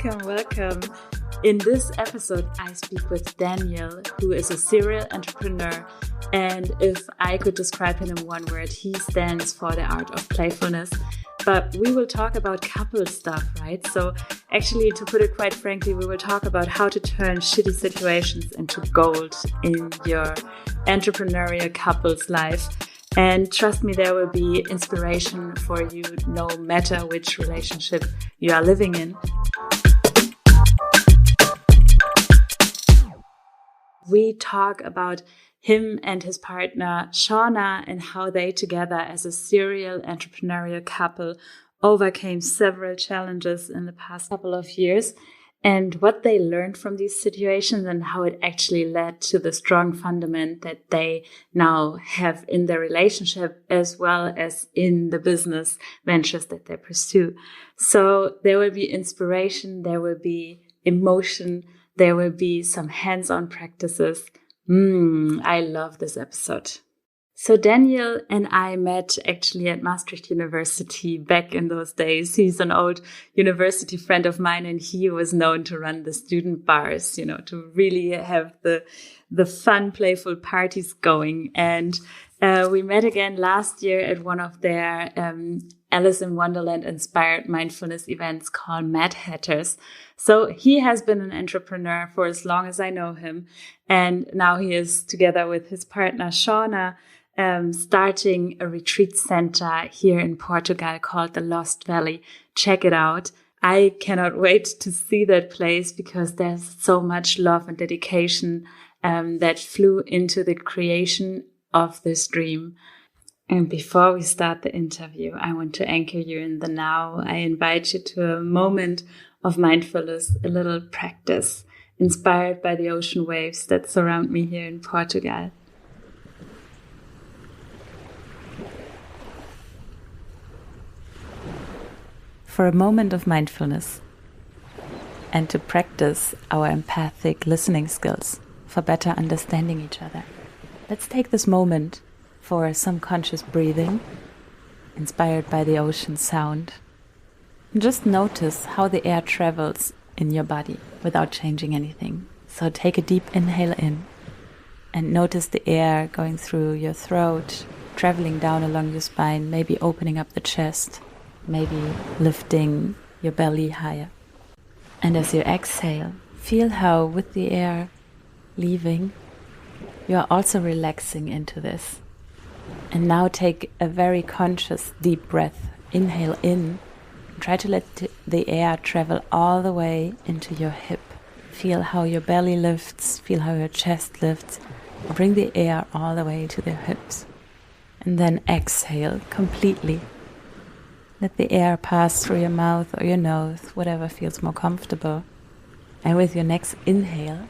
welcome. In this episode, I speak with Daniel, who is a serial entrepreneur. And if I could describe him in one word, he stands for the art of playfulness. But we will talk about couple stuff, right? So actually, to put it quite frankly, we will talk about how to turn shitty situations into gold in your entrepreneurial couple's life. And trust me, there will be inspiration for you no matter which relationship you are living in. We talk about him and his partner, Shauna, and how they together as a serial entrepreneurial couple overcame several challenges in the past couple of years and what they learned from these situations and how it actually led to the strong fundament that they now have in their relationship as well as in the business ventures that they pursue. So there will be inspiration, there will be emotion, there will be some hands-on practices. I love this episode. So Daniel and I met actually at Maastricht University back in those days. He's an old university friend of mine, and he was known to run the student bars, to really have the fun, playful parties going. And we met again last year at one of their Alice in Wonderland inspired mindfulness events called Mad Hatters. So he has been an entrepreneur for as long as I know him. And now he is together with his partner, Shauna, starting a retreat center here in Portugal called the Lost Valley. Check it out. I cannot wait to see that place because there's so much love and dedication that flew into the creation of this dream. And before we start the interview, I want to anchor you in the now. I invite you to a moment of mindfulness, a little practice inspired by the ocean waves that surround me here in Portugal. For a moment of mindfulness and to practice our empathic listening skills for better understanding each other. Let's take this moment for some conscious breathing, inspired by the ocean sound. And just notice how the air travels in your body without changing anything. So take a deep inhale in and notice the air going through your throat, traveling down along your spine, maybe opening up the chest, maybe lifting your belly higher. And as you exhale, feel how with the air leaving, you are also relaxing into this. And now take a very conscious deep breath. Inhale in. And try to let the air travel all the way into your hip. Feel how your belly lifts. Feel how your chest lifts. Bring the air all the way to the hips. And then exhale completely. Let the air pass through your mouth or your nose, whatever feels more comfortable. And with your next inhale,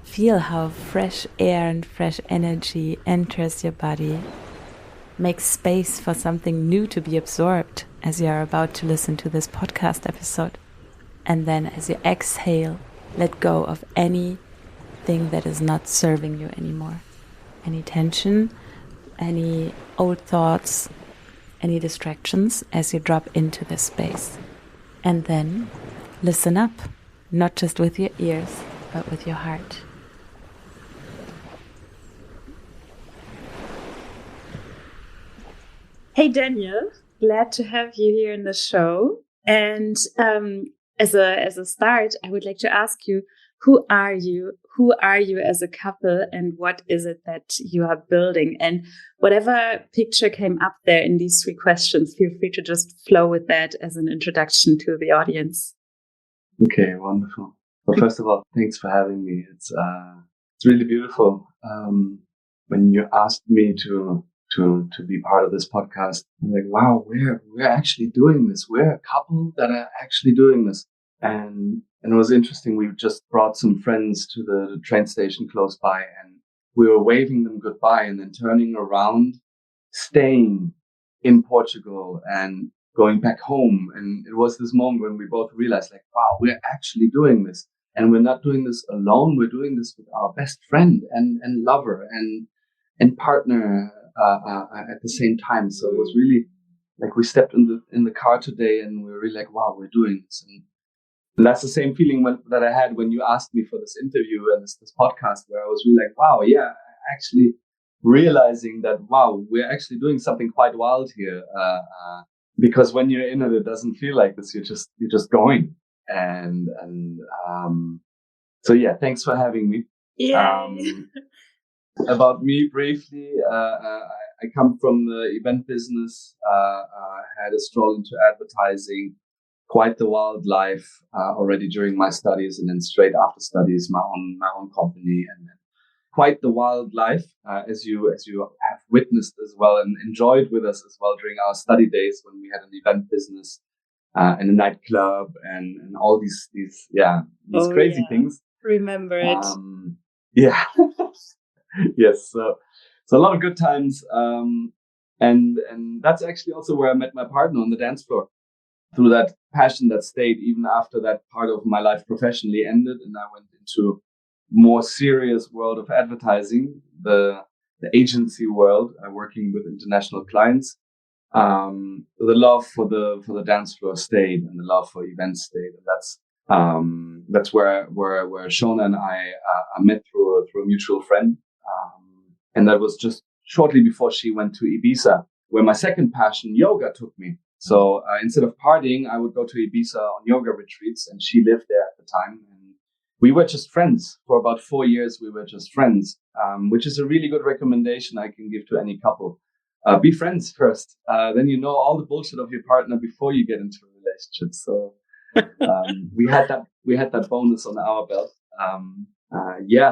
feel how fresh air and fresh energy enters your body. Make space for something new to be absorbed as you are about to listen to this podcast episode. And then as you exhale, let go of anything that is not serving you anymore. Any tension, any old thoughts, any distractions as you drop into this space. And then listen up, not just with your ears, but with your heart. Hey Daniel, glad to have you here in the show. And as a start, I would like to ask you, who are you? Who are you as a couple, and what is it that you are building? And whatever picture came up there in these three questions, feel free to just flow with that as an introduction to the audience. Okay, wonderful. Well, first of all, thanks for having me. It's really beautiful. When you asked me to be part of this podcast, I'm like, wow, we're actually doing this. We're a couple that are actually doing this. And it was interesting. We just brought some friends to the train station close by, and we were waving them goodbye and then turning around, staying in Portugal and going back home. And it was this moment when we both realized, like, wow, we're actually doing this. And we're not doing this alone. We're doing this with our best friend and lover and partner at the same time. So it was really like we stepped in the car today and we were really like, wow, we're doing this. And that's the same feeling that I had when you asked me for this interview and this podcast, where I was really like, wow, yeah, actually realizing that, wow, we're actually doing something quite wild here. Because when you're in it, it doesn't feel like this. You're just going. So yeah, thanks for having me. About me briefly, I come from the event business, had a stroll into advertising, quite the wild life already during my studies, and then straight after studies, my own company, and then quite the wild life, as you have witnessed as well and enjoyed with us as well during our study days when we had an event business and a nightclub and all these crazy things. Remember it? Yeah. Yes. So a lot of good times. And that's actually also where I met my partner on the dance floor, through that passion that stayed even after that part of my life professionally ended, and I went into more serious world of advertising, the agency world, working with international clients. The love for the dance floor stayed, and the love for events stayed, and that's where Shona and I met through a mutual friend, and that was just shortly before she went to Ibiza, where my second passion, yoga, took me. So instead of partying, I would go to Ibiza on yoga retreats, and she lived there at the time. And we were just friends for about 4 years. We were just friends, which is a really good recommendation I can give to any couple. Be friends first. Then you know all the bullshit of your partner before you get into a relationship. So we had that bonus on our belt.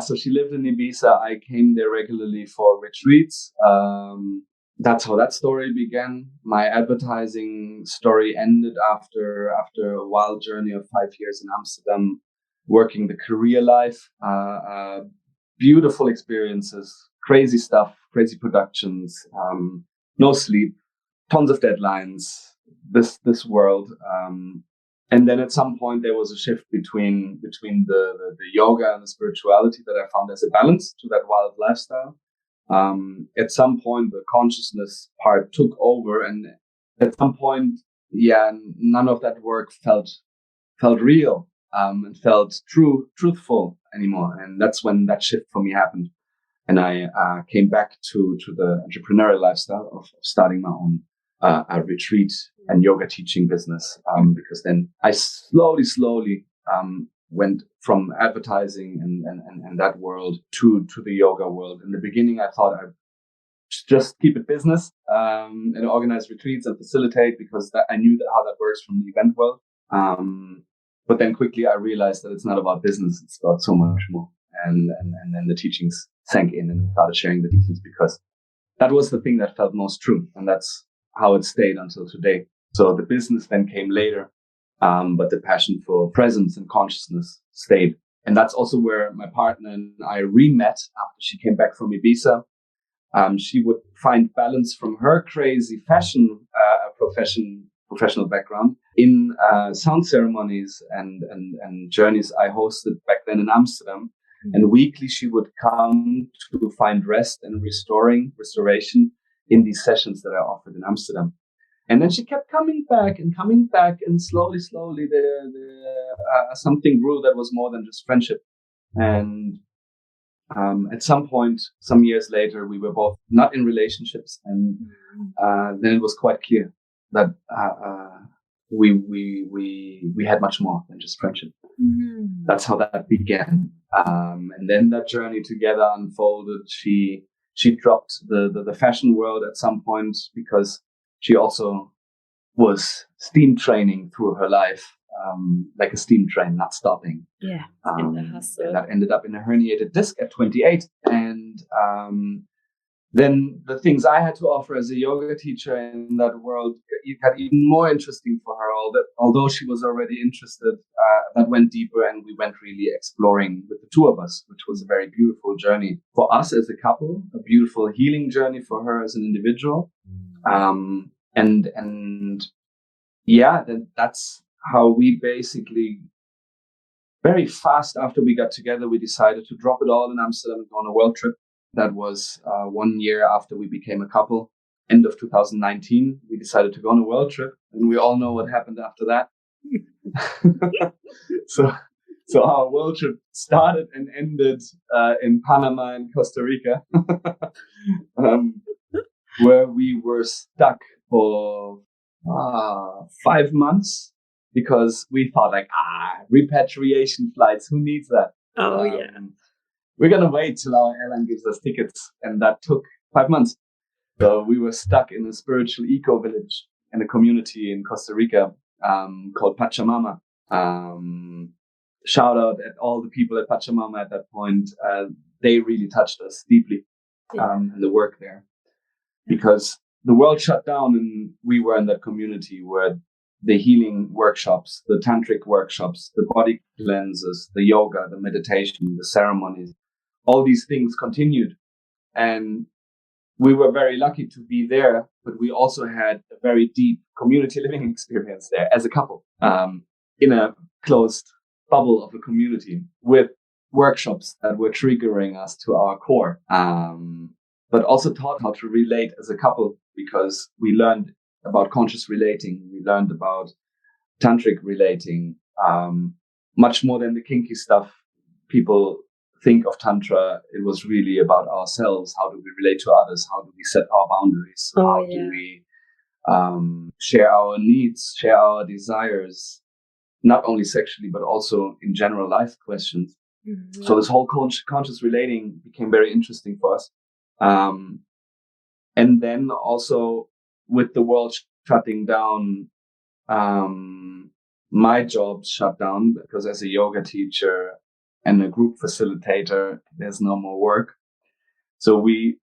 So she lived in Ibiza. I came there regularly for retreats. That's how that story began. My advertising story ended after a wild journey of 5 years in Amsterdam, working the career life. Beautiful experiences, crazy stuff, crazy productions, no sleep, tons of deadlines, this world. And then at some point there was a shift between the yoga and the spirituality that I found as a balance to that wild lifestyle. At some point the consciousness part took over, and at some point, none of that work felt real, and felt truthful anymore. And that's when that shift for me happened. And I came back to the entrepreneurial lifestyle of starting my own retreat and yoga teaching business, because then I slowly went from advertising and that world to the yoga world. In the beginning, I thought I'd just keep it business, and organize retreats and facilitate, because I knew how that works from the event world. But then quickly I realized that it's not about business; it's about so much more. And then the teachings sank in, and I started sharing the teachings because that was the thing that felt most true, and that's how it stayed until today. So the business then came later, but the passion for presence and consciousness stayed. And that's also where my partner and I re-met after she came back from Ibiza. She would find balance from her crazy fashion professional background in sound ceremonies and journeys I hosted back then in Amsterdam. And weekly she would come to find rest and restoration in these sessions that I offered in Amsterdam. And then she kept coming back, and slowly, something grew that was more than just friendship. And at some point, some years later, we were both not in relationships, and then it was quite clear that we had much more than just friendship. Mm-hmm. That's how that began. And then that journey together unfolded. She dropped the fashion world at some point because she also was steam training through her life, like a steam train, not stopping. Yeah, in the hustle. And that ended up in a herniated disc at 28. And then the things I had to offer as a yoga teacher in that world got even more interesting for her. Although she was already interested, that went deeper, and we went really exploring with the two of us, which was a very beautiful journey for us as a couple, a beautiful healing journey for her as an individual. That's how we basically, very fast after we got together, we decided to drop it all in Amsterdam and go on a world trip. That was 1 year after we became a couple. End of 2019, we decided to go on a world trip, and we all know what happened after that. So our world trip started and ended in Panama and Costa Rica, where we were stuck for 5 months because we thought like, repatriation flights, who needs that? Oh, yeah. We're going to wait till our airline gives us tickets. And that took 5 months. So we were stuck in a spiritual eco village in a community in Costa Rica called Pachamama. Shout out at all the people at Pachamama at that point. They really touched us deeply in the work there. Because the world shut down and we were in that community where the healing workshops, the tantric workshops, the body cleanses, the yoga, the meditation, the ceremonies, all these things continued. And we were very lucky to be there, but we also had a very deep community living experience there as a couple, in a closed bubble of a community with workshops that were triggering us to our core. But also taught how to relate as a couple, because we learned about conscious relating. We learned about tantric relating, much more than the kinky stuff people think of Tantra. It was really about ourselves. How do we relate to others? How do we set our boundaries? How do we share our needs, share our desires, not only sexually, but also in general life questions. Mm-hmm. So this whole conscious relating became very interesting for us. And then also with the world shutting down, my job shut down because as a yoga teacher and a group facilitator, there's no more work. So we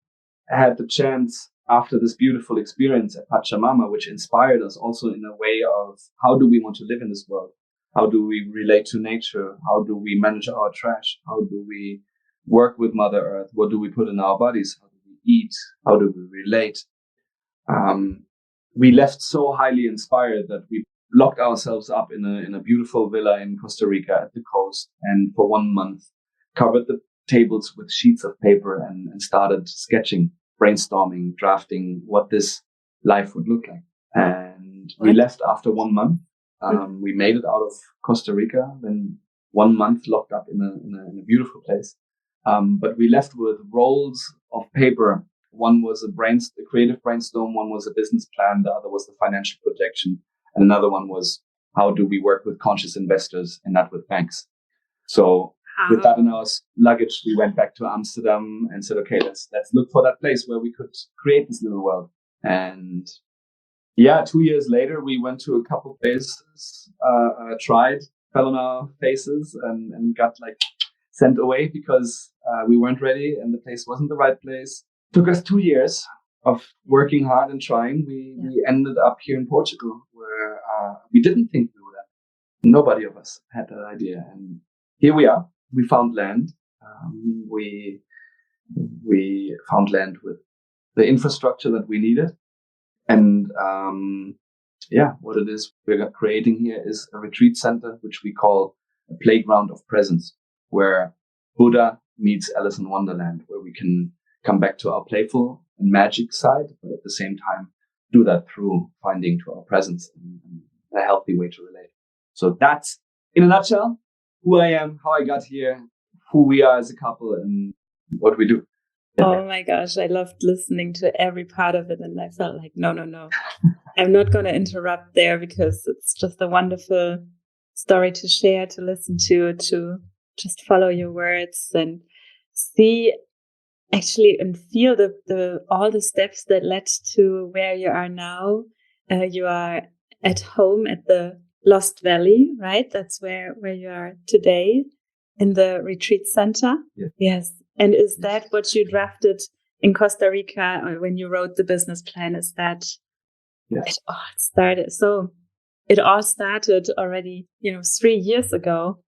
had the chance after this beautiful experience at Pachamama, which inspired us also in a way of how do we want to live in this world? How do we relate to nature? How do we manage our trash? How do we work with Mother Earth? What do we put in our bodies? How do we eat? How do we relate? We left so highly inspired that we locked ourselves up in a beautiful villa in Costa Rica at the coast, and for 1 month covered the tables with sheets of paper and started sketching, brainstorming, drafting what this life would look like. And we left after 1 month. We made it out of Costa Rica, then 1 month locked up in a beautiful place. But we left with rolls of paper. One was a creative brainstorm. One was a business plan. The other was the financial projection. And another one was how do we work with conscious investors and not with banks. So with that in our luggage, we went back to Amsterdam and said, okay, let's look for that place where we could create this little world. And 2 years later, we went to a couple places, tried, fell on our faces and got sent away because we weren't ready and the place wasn't the right place. Took us 2 years of working hard and trying. We ended up here in Portugal where we didn't think we would end. Nobody of us had that idea. And here we are. We found land. We found land with the infrastructure that we needed. And what it is we're creating here is a retreat center, which we call a playground of presence, where Buddha meets Alice in Wonderland, where we can come back to our playful and magic side, but at the same time do that through finding to our presence and a healthy way to relate. So that's, in a nutshell, who I am, how I got here, who we are as a couple, and what we do. Oh my gosh, I loved listening to every part of it, and I felt like, no. I'm not going to interrupt there because it's just a wonderful story to share, to listen to just follow your words and see actually and feel the all the steps that led to where you are now. You are at home at the Lost Valley, right? That's where you are today, in the retreat center. Yeah. Yes. And is that what you drafted in Costa Rica, or when you wrote the business plan? Is that yes. It all started? So it all started already, 3 years ago,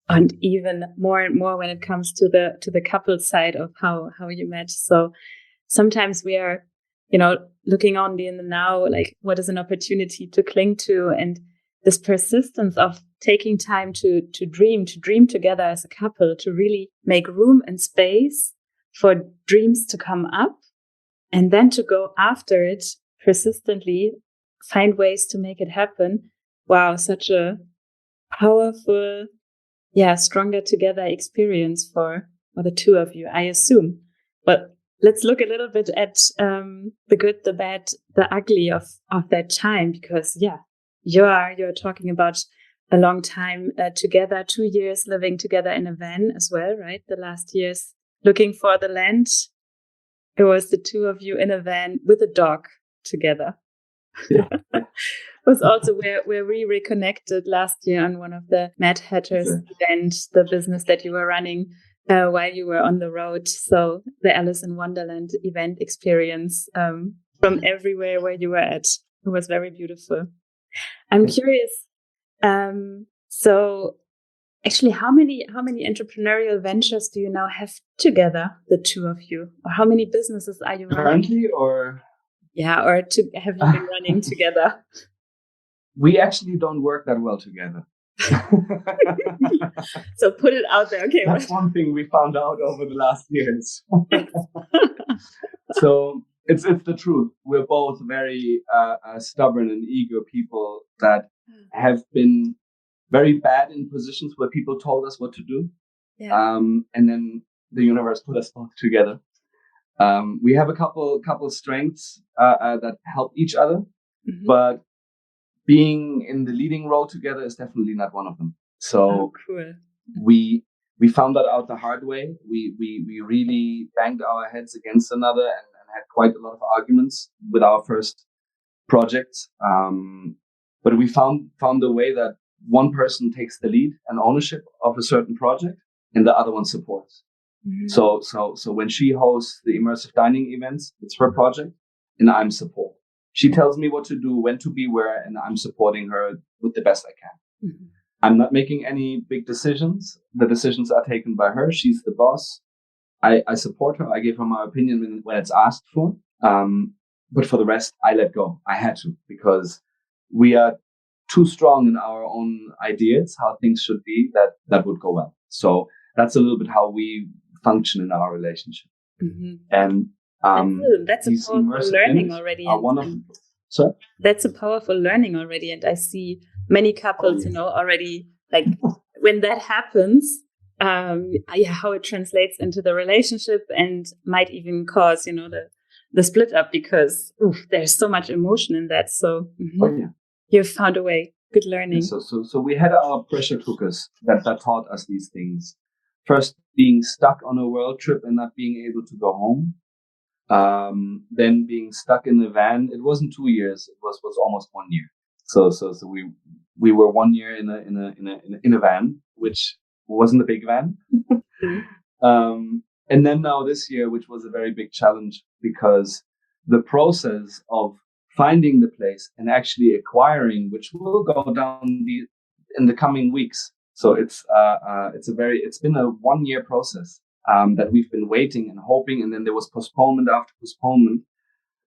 and even more and more when it comes to the couple side of how you met. So sometimes we are, looking only in the now, like what is an opportunity to cling to, and this persistence of taking time to dream together as a couple, to really make room and space for dreams to come up, and then to go after it persistently, find ways to make it happen, wow, such a powerful, stronger together experience for the two of you, I assume. But let's look a little bit at the good, the bad, the ugly of that time, because you're talking about a long time together, 2 years living together in a van as well, right? The last years looking for the land. It was the two of you in a van with a dog together. Yeah. It was also where we reconnected last year on one of the Mad Hatters events, the business that you were running while you were on the road. So the Alice in Wonderland event experience from everywhere where you were at. It was very beautiful. I'm curious. So actually, how many entrepreneurial ventures do you now have together, the two of you? Or how many businesses are you running? Currently, or? Yeah, or have you been running together? We actually don't work that well together. So put it out there. Okay. That's one thing we found out over the last years. So it's the truth. We're both very stubborn and eager people that have been very bad in positions where people told us what to do. Yeah. And then the universe put us both together. We have a couple strengths that help each other, but being in the leading role together is definitely not one of them. So cool. we found that out the hard way. We really banged our heads against another and had quite a lot of arguments with our first project. But we found a way that one person takes the lead and ownership of a certain project, and the other one supports. Mm-hmm. So when she hosts the immersive dining events, it's her project, and I'm support. She tells me what to do, when to be where, and I'm supporting her with the best I can. Mm-hmm. I'm not making any big decisions. The decisions are taken by her. She's the boss. I support her. I give her my opinion when it's asked for. But for the rest, I let go. I had to, because we are too strong in our own ideas, how things should be, that would go well. So that's a little bit how we function in our relationship. Mm-hmm. And that's a powerful learning already. That's a powerful learning already. And I see many couples, already, like when that happens, how it translates into the relationship and might even cause, the split up, because there's so much emotion in that. So you've found a way. Good learning. Yeah, so we had our pressure cookers that taught us these things. First, being stuck on a world trip and not being able to go home. Then being stuck in the van. It wasn't 2 years. It was almost 1 year. So we were 1 year in a van, which wasn't a big van. And then now this year, which was a very big challenge, because the process of finding the place and actually acquiring, which will go down in the coming weeks. So it's been a 1 year process that we've been waiting and hoping, and then there was postponement after postponement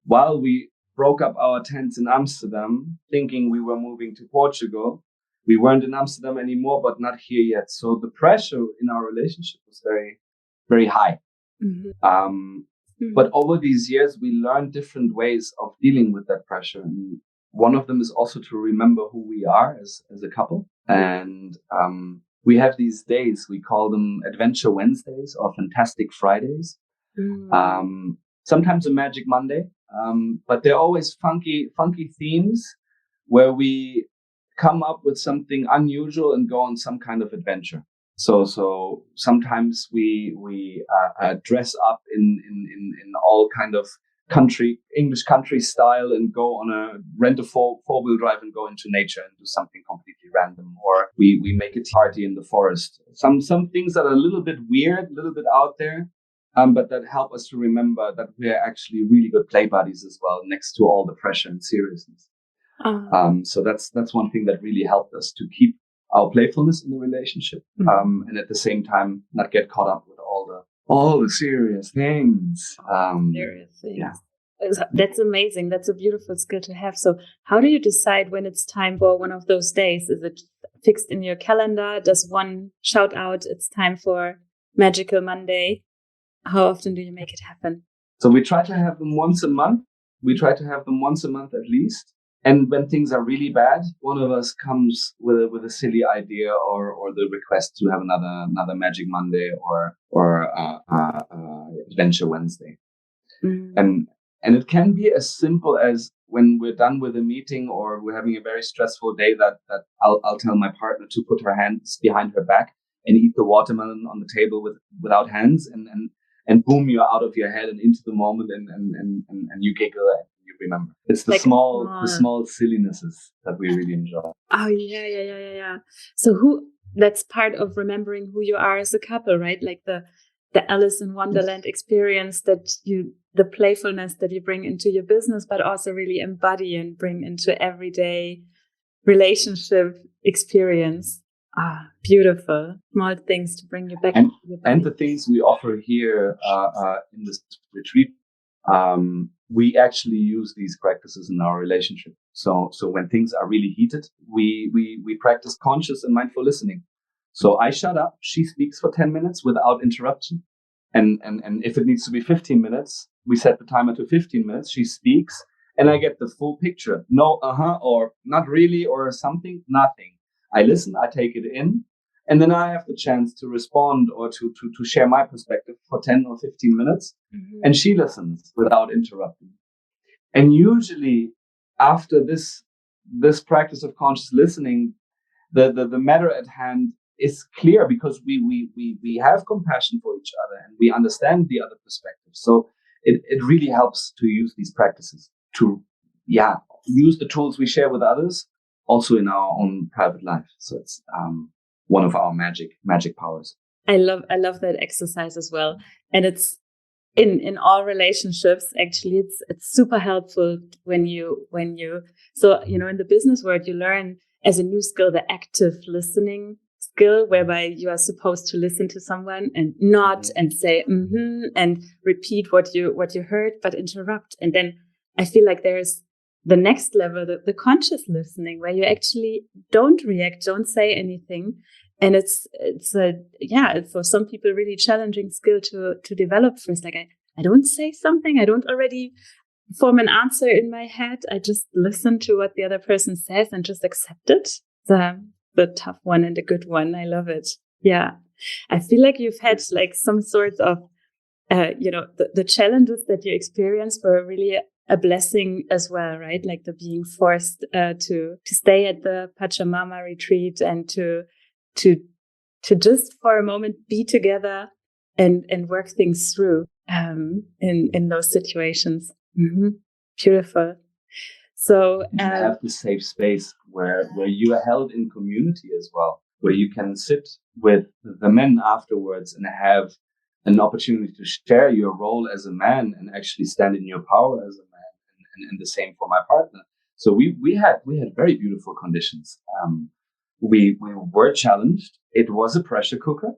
while we broke up our tents in Amsterdam, thinking we were moving to Portugal. We weren't in Amsterdam anymore, but not here yet. So the pressure in our relationship was very, very high. Mm-hmm. But over these years, we learned different ways of dealing with that pressure. And one of them is also to remember who we are as a couple. And we have these days, we call them Adventure Wednesdays or Fantastic Fridays. Mm-hmm. Sometimes a Magic Monday, but they're always funky themes where we come up with something unusual and go on some kind of adventure. So sometimes we dress up in all kind of English country style and go on rent a four-wheel drive and go into nature and do something completely random, or we make a party in the forest. Some things that are a little bit weird, a little bit out there, but that help us to remember that we're actually really good play buddies as well, next to all the pressure and seriousness. So that's one thing that really helped us to keep our playfulness in the relationship, and at the same time not get caught up with all the serious things. Yeah. That's amazing. That's a beautiful skill to have. So how do you decide when it's time for one of those days? Is it fixed in your calendar? Does one shout out, it's time for Magical Monday? How often do you make it happen? So we try to have them once a month. We try to have them once a month at least. And when things are really bad, one of us comes with a silly idea or the request to have another Magic Monday or Adventure Wednesday. And it can be as simple as when we're done with a meeting or we're having a very stressful day that I'll tell my partner to put her hands behind her back and eat the watermelon on the table without hands, and boom, you're out of your head and into the moment, and you giggle and you remember. It's the like small sillinesses that we really enjoy. Oh yeah. So that's part of remembering who you are as a couple, right? Like the Alice in Wonderland experience the playfulness that you bring into your business, but also really embody and bring into everyday relationship experience. Beautiful. Small things to bring you back into your body. And the things we offer here in this retreat, we actually use these practices in our relationship. So when things are really heated, we practice conscious and mindful listening. So I shut up, she speaks for 10 minutes without interruption. And if it needs to be 15 minutes, we set the timer to 15 minutes, she speaks, and I get the full picture. No, or not really, or something, nothing. I listen, I take it in, and then I have the chance to respond or to share my perspective for 10 or 15 minutes. And she listens without interrupting. And usually after this practice of conscious listening, the matter at hand is clear because we have compassion for each other and we understand the other perspective. So it really helps to use these practices to use the tools we share with others also in our own private life. So it's one of our magic powers. I love that exercise as well. And it's in all relationships, actually, it's super helpful when you so, in the business world, you learn as a new skill, the active listening skill, whereby you are supposed to listen to someone and nod and say, and repeat what you heard, but interrupt. And then I feel like there's the next level, the conscious listening, where you actually don't react, don't say anything. And it's for some people really challenging skill to develop first. Like I don't say something, I don't already form an answer in my head. I just listen to what the other person says and just accept it. The tough one and the good one. I love it. Yeah. I feel like you've had like some sort of, the challenges that you experienced were really a blessing as well, right? Like the being forced to stay at the Pachamama retreat and to just for a moment be together and work things through in those situations. Beautiful. So you have the safe space where you are held in community as well, where you can sit with the men afterwards and have an opportunity to share your role as a man and actually stand in your power as a man, and the same for my partner. So we had very beautiful conditions. We were challenged. It was a pressure cooker,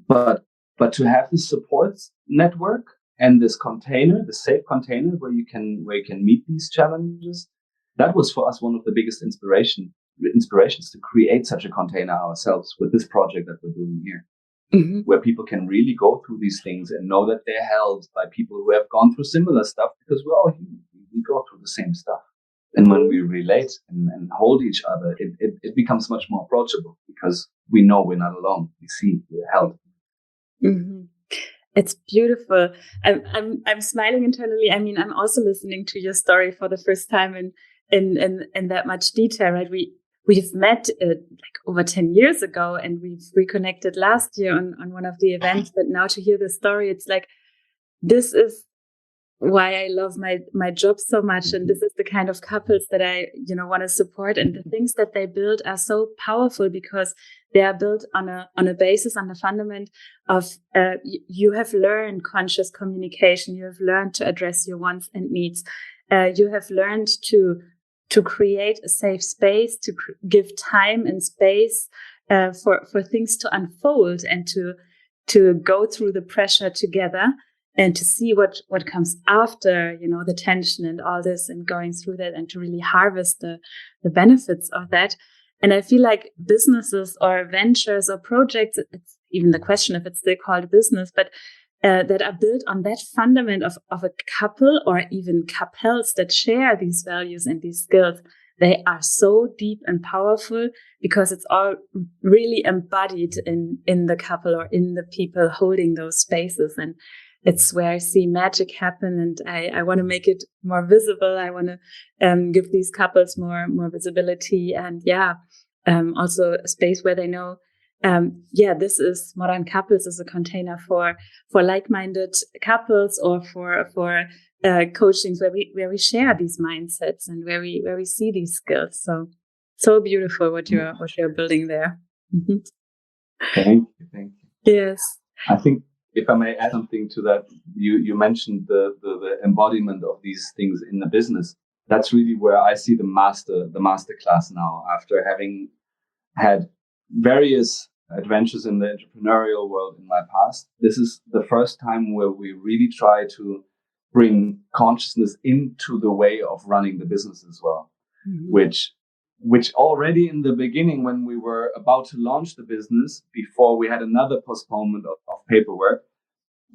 but to have this support network and this container, the safe container where you can meet these challenges, that was for us one of the biggest inspirations to create such a container ourselves with this project that we're doing here, where people can really go through these things and know that they're held by people who have gone through similar stuff, because we're all human. We go through the same stuff. And when we relate and hold each other, it becomes much more approachable because we know we're not alone. We see we're held. It's beautiful. I'm smiling internally. I mean, I'm also listening to your story for the first time in that much detail, right? We've met like over 10 years ago, and we've reconnected last year on one of the events. But now to hear the story, it's like, this is why I love my job so much. And this is the kind of couples that I, want to support. And the things that they build are so powerful because they are built on a basis, on the fundament of, you have learned conscious communication. You have learned to address your wants and needs. You have learned to create a safe space, to give time and space, for things to unfold and to go through the pressure together. And to see what comes after, the tension and all this, and going through that, and to really harvest the benefits of that. And I feel like businesses or ventures or projects, it's even the question if it's still called business, but that are built on that fundament of a couple or even couples that share these values and these skills, they are so deep and powerful because it's all really embodied in the couple or in the people holding those spaces. And it's where I see magic happen. And I want to make it more visible. I want to give these couples more visibility, and also a space where they know, this is Modern Couples is a container for like-minded couples, or for coachings where we share these mindsets and where we see these skills. So beautiful what you're building there. Mm-hmm. Thank you. Yes. I think if I may add something to that, you mentioned the embodiment of these things in the business. That's really where I see the master class now, after having had various adventures in the entrepreneurial world in my past. This is the first time where we really try to bring consciousness into the way of running the business as well, mm-hmm. which already in the beginning, when we were about to launch the business, before we had another postponement of paperwork,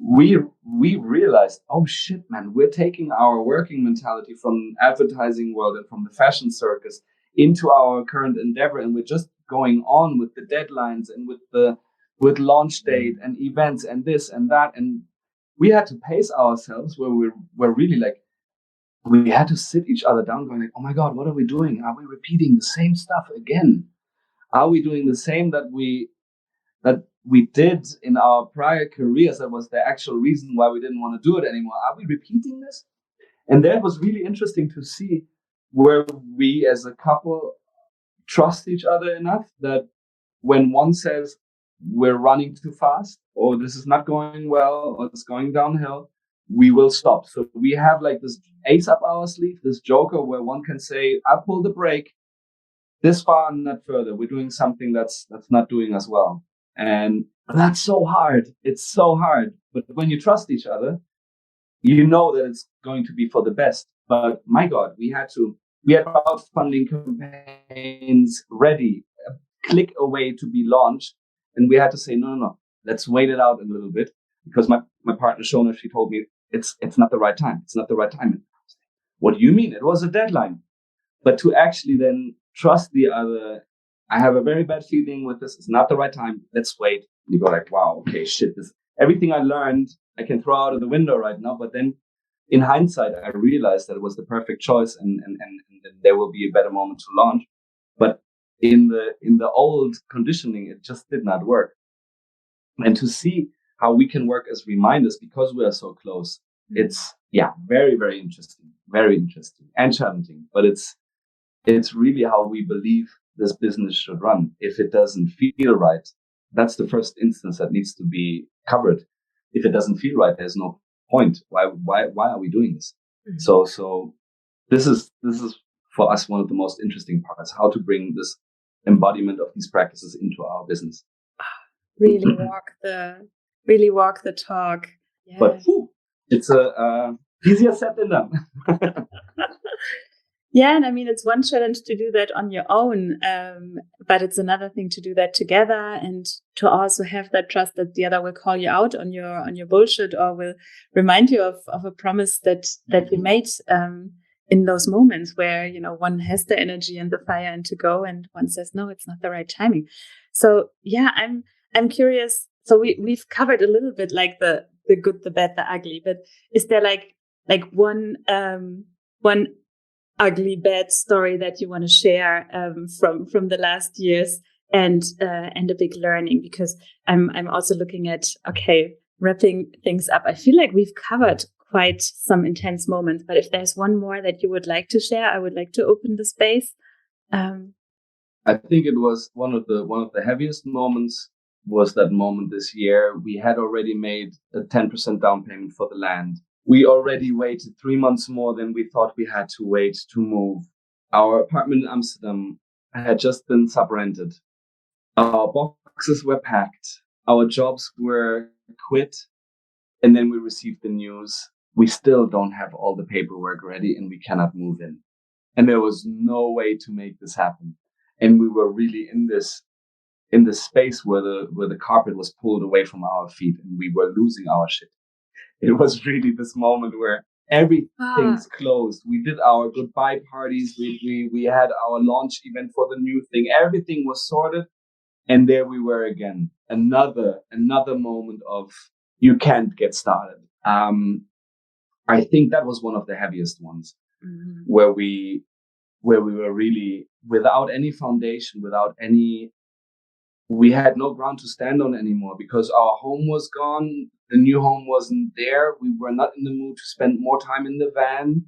we realized, oh shit, man, we're taking our working mentality from advertising world and from the fashion circus into our current endeavor, and we're just going on with the deadlines and with launch date and events and this and that, and we had to pace ourselves where we're really like, we had to sit each other down going like, oh my God, what are we doing? Are we repeating the same stuff again? Are we doing the same that we did in our prior careers? That was the actual reason why we didn't want to do it anymore. Are we repeating this? And that was really interesting to see, where we as a couple trust each other enough that when one says we're running too fast, or this is not going well, or it's going downhill, we will stop. So we have like this ace up our sleeve, this joker where one can say, I pull the brake this far and not further. We're doing something that's not doing us well. And that's so hard. It's so hard. But when you trust each other, you know that it's going to be for the best. But my God, we had crowdfunding campaigns ready, a click away to be launched. And we had to say, no, let's wait it out a little bit. Because my partner, Shona, she told me, it's not the right time. It's not the right time. What do you mean? It was a deadline. But to actually then trust the other, I have a very bad feeling with this. It's not the right time. Let's wait. And you go like, wow, okay, shit. Everything I learned, I can throw out of the window right now. But then in hindsight, I realized that it was the perfect choice, and there will be a better moment to launch. But in the old conditioning, it just did not work. And to see how we can work as reminders because we are so close, it's very, very interesting and challenging. But it's really how we believe this business should run. If it doesn't feel right, that's the first instance that needs to be covered. If it doesn't feel right, there's no point. Why are we doing this? Mm-hmm. So this is for us one of the most interesting parts, how to bring this embodiment of these practices into our business. Really walk the talk. Yeah. But it's easier said than done. Yeah, and I mean, it's one challenge to do that on your own, but it's another thing to do that together, and to also have that trust that the other will call you out on your bullshit, or will remind you of a promise that you made in those moments where, you know, one has the energy and the fire and to go, and one says, no, it's not the right timing. So yeah, I'm curious. So we've covered a little bit like the good, the bad, the ugly, but is there like one ugly, bad story that you want to share from the last years, and a big learning? Because I'm also looking at, wrapping things up. I feel like we've covered quite some intense moments, but if there's one more that you would like to share, I would like to open the space. I think it was one of the heaviest moments was that moment this year. We had already made a 10% down payment for the land. We already waited 3 months more than we thought we had to wait to move. Our apartment in Amsterdam had just been sub-rented. Our boxes were packed. Our jobs were quit. And then we received the news, we still don't have all the paperwork ready and we cannot move in. And there was no way to make this happen. And we were really in this space where the carpet was pulled away from our feet and we were losing our shit. it was really this moment where everything's closed. We did our goodbye parties. We had our launch event for the new thing. Everything was sorted. And there we were again. Another moment of you can't get started. I think that was one of the heaviest ones, where we were really without any foundation, we had no ground to stand on anymore because our home was gone. The new home wasn't there. We were not in the mood to spend more time in the van.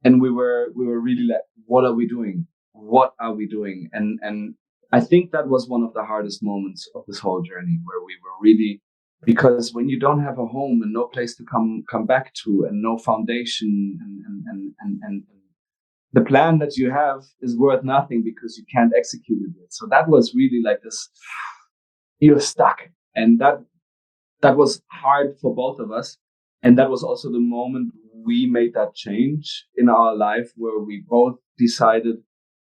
And we were really like, what are we doing? What are we doing? And I think that was one of the hardest moments of this whole journey, where we were really, because when you don't have a home and no place to come back to and no foundation and the plan that you have is worth nothing because you can't execute it yet. So that was really like this, you're stuck. And that was hard for both of us. And that was also the moment we made that change in our life, where we both decided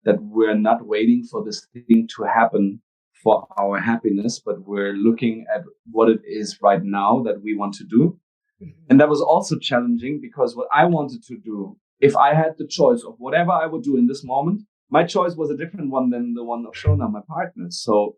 that we're not waiting for this thing to happen for our happiness, but we're looking at what it is right now that we want to do. And that was also challenging because what I wanted to do, if I had the choice of whatever I would do in this moment, my choice was a different one than the one of Shona, my partner. So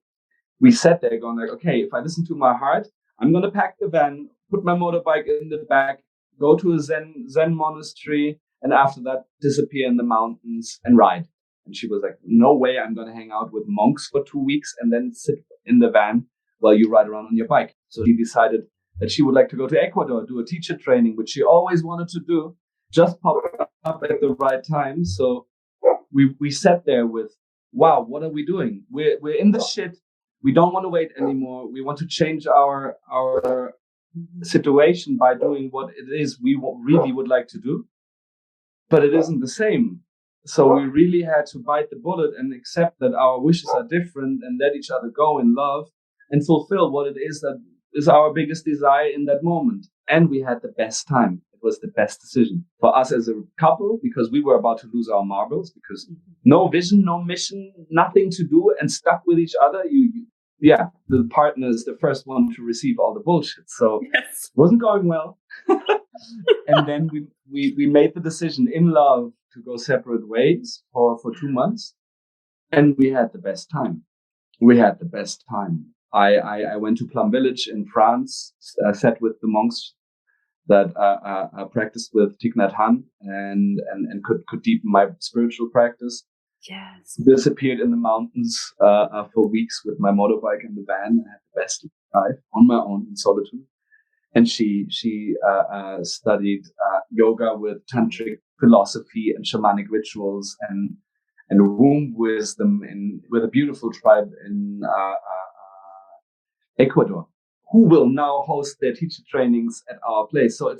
we sat there going like, okay, if I listen to my heart, I'm going to pack the van, put my motorbike in the back, go to a Zen monastery, and after that, disappear in the mountains and ride. And she was like, no way, I'm going to hang out with monks for 2 weeks and then sit in the van while you ride around on your bike. So she decided that she would like to go to Ecuador, do a teacher training, which she always wanted to do, just popped up at the right time. So we sat there with, wow, what are we doing? We're in the shit. We don't want to wait anymore. We want to change our situation by doing what it is we really would like to do. But it isn't the same. So we really had to bite the bullet and accept that our wishes are different and let each other go in love and fulfill what it is that is our biggest desire in that moment. And we had the best time. It was the best decision for us as a couple, because we were about to lose our marbles, because no vision, no mission, nothing to do, and stuck with each other. The partner is the first one to receive all the bullshit. So yes. It wasn't going well. And then we made the decision in love to go separate ways for 2 months. And we had the best time. I went to Plum Village in France, sat with the monks that practiced with Thich Nhat Hanh and could deepen my spiritual practice. Yes. Disappeared in the mountains for weeks with my motorbike in the van. I had the best life on my own in solitude. And she studied yoga with tantric philosophy and shamanic rituals and womb wisdom with a beautiful tribe in Ecuador, who will now host their teacher trainings at our place. So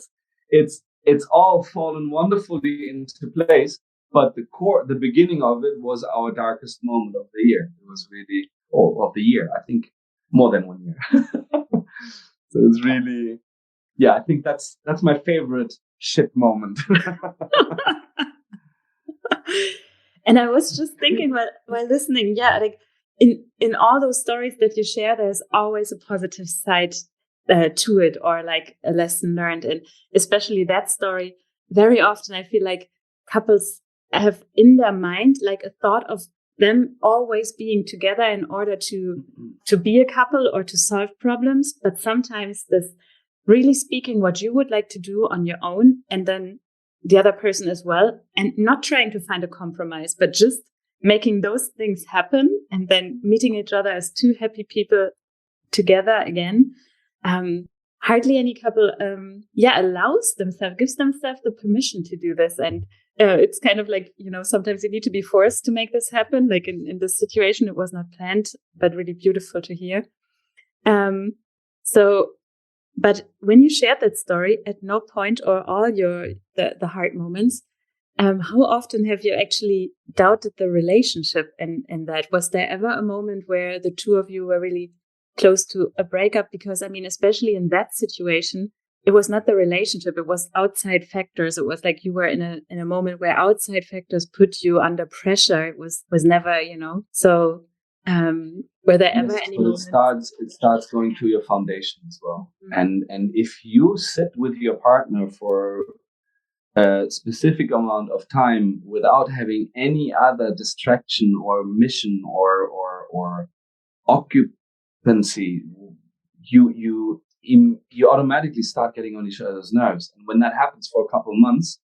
it's all fallen wonderfully into place. But the beginning of it was our darkest moment of the year. It was really of the year. I think more than 1 year. So it's really, I think that's my favorite shit moment. And I was just thinking while listening, like in all those stories that you share, there's always a positive side to it, or like a lesson learned. And especially that story, very often I feel like couples have in their mind like a thought of them always being together in order to be a couple or to solve problems. But sometimes this really speaking what you would like to do on your own, and then the other person as well, and not trying to find a compromise, but just making those things happen and then meeting each other as two happy people together again. Hardly any couple allows themselves, gives themselves the permission to do this. And it's kind of like, sometimes you need to be forced to make this happen. Like in this situation, it was not planned, but really beautiful to hear. But when you shared that story, at no point or all the hard moments, how often have you actually doubted the relationship in that? Was there ever a moment where the two of you were really close to a breakup? Because, especially in that situation, it was not the relationship, it was outside factors. It was like you were in a moment where outside factors put you under pressure. It was never, So Were there ever any but moments? it starts going to your foundation as well. And if you sit with your partner for a specific amount of time without having any other distraction or mission or occupancy, you automatically start getting on each other's nerves. And when that happens for a couple of months,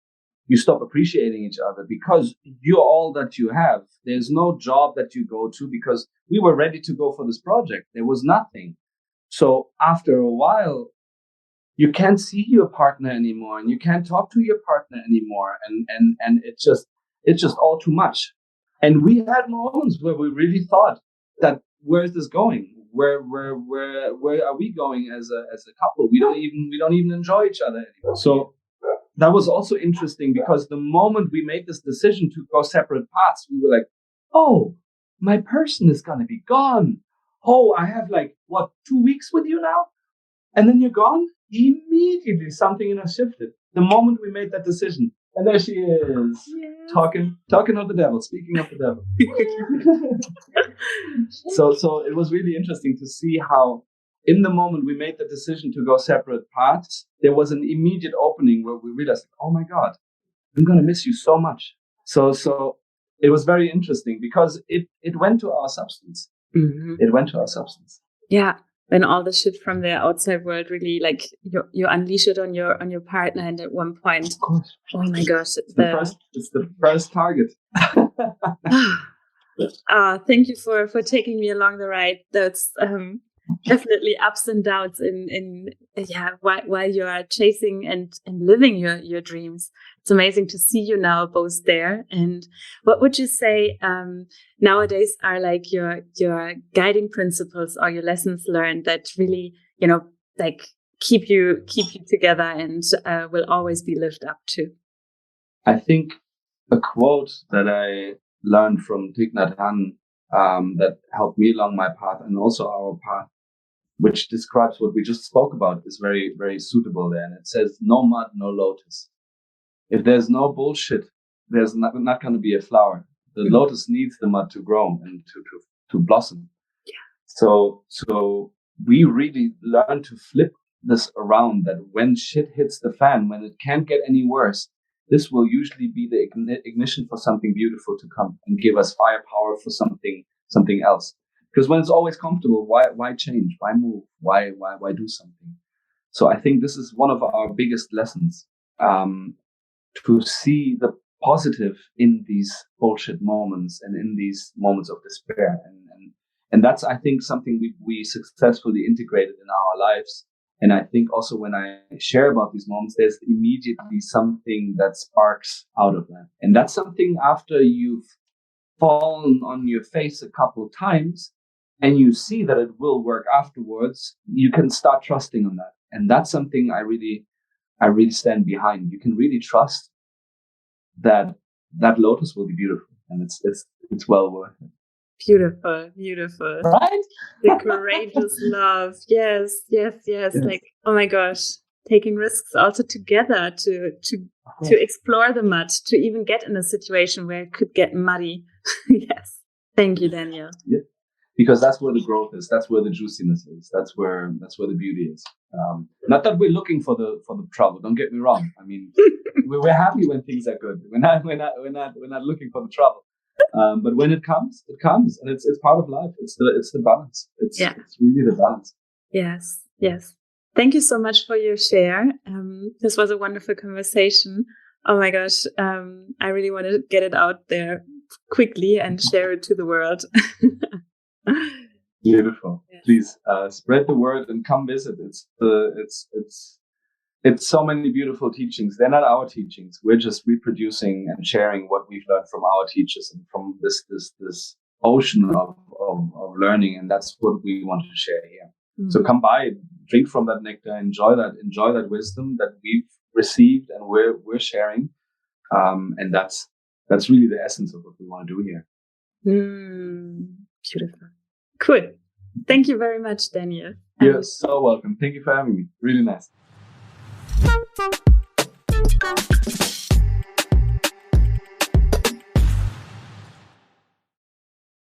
you stop appreciating each other because you're all that you have. There's no job that you go to because we were ready to go for this project. There was nothing. So after a while, you can't see your partner anymore and you can't talk to your partner anymore. And it's just all too much. And we had moments where we really thought that, where is this going? Where are we going as a couple? We don't even enjoy each other anymore. So that was also interesting because the moment we made this decision to go separate paths, we were like, oh, my person is going to be gone. Oh, I have 2 weeks with you now? And then you're gone? Immediately something in us shifted. The moment we made that decision. And there she is, yes. talking of the devil, speaking of the devil. So it was really interesting to see how in the moment we made the decision to go separate paths, there was an immediate opening where we realized, oh my God, I'm going to miss you so much. So it was very interesting because it went to our substance. Mm-hmm. It went to our substance. Yeah. When all the shit from the outside world really you unleash it on your partner, and at one point, of course. Oh my gosh, it's the first target. Thank you for taking me along the ride. That's definitely ups and downs while you are chasing and living your dreams. It's amazing to see you now both there. And what would you say nowadays are your guiding principles or your lessons learned that really keep you together and will always be lived up to? I think a quote that I learned from Thich Nhat Hanh that helped me along my path and also our path, which describes what we just spoke about, is very, very suitable there. And it says, no mud, no lotus. If there's no bullshit, there's not going to be a flower. The lotus needs the mud to grow and to blossom. Yeah. So we really learn to flip this around, that when shit hits the fan, when it can't get any worse, this will usually be the ignition for something beautiful to come and give us firepower for something else. Because when it's always comfortable, why change? Why move? Why do something? So I think this is one of our biggest lessons, to see the positive in these bullshit moments and in these moments of despair. And that's, I think, something we successfully integrated in our lives. And I think also when I share about these moments, there's immediately something that sparks out of that. And that's something after you've fallen on your face a couple of times and you see that it will work afterwards, you can start trusting on that. And that's something I really stand behind. You can really trust that lotus will be beautiful, and it's well worth it. Beautiful. Right? The courageous love. Yes. Like, oh my gosh, taking risks also together to explore the mud, to even get in a situation where it could get muddy. Yes. Thank you, Daniel. Yeah. Because that's where the growth is. That's where the juiciness is. That's where the beauty is. Not that we're looking for the trouble. Don't get me wrong. I mean, we're happy when things are good. We're not looking for the trouble. But when it comes, and it's part of life. It's the balance. It's really the balance. Yes. Thank you so much for your share. This was a wonderful conversation. Oh my gosh, I really want to get it out there quickly and share it to the world. Beautiful. Yes. Please spread the word and come visit. It's so many beautiful teachings. They're not our teachings. We're just reproducing and sharing what we've learned from our teachers and from this ocean of learning. And that's what we want to share here. Mm-hmm. So come by, drink from that nectar, enjoy that wisdom that we've received and we're sharing. And that's really the essence of what we want to do here. Beautiful. Cool. Thank you very much, Daniel. You're so welcome. Thank you for having me. Really nice.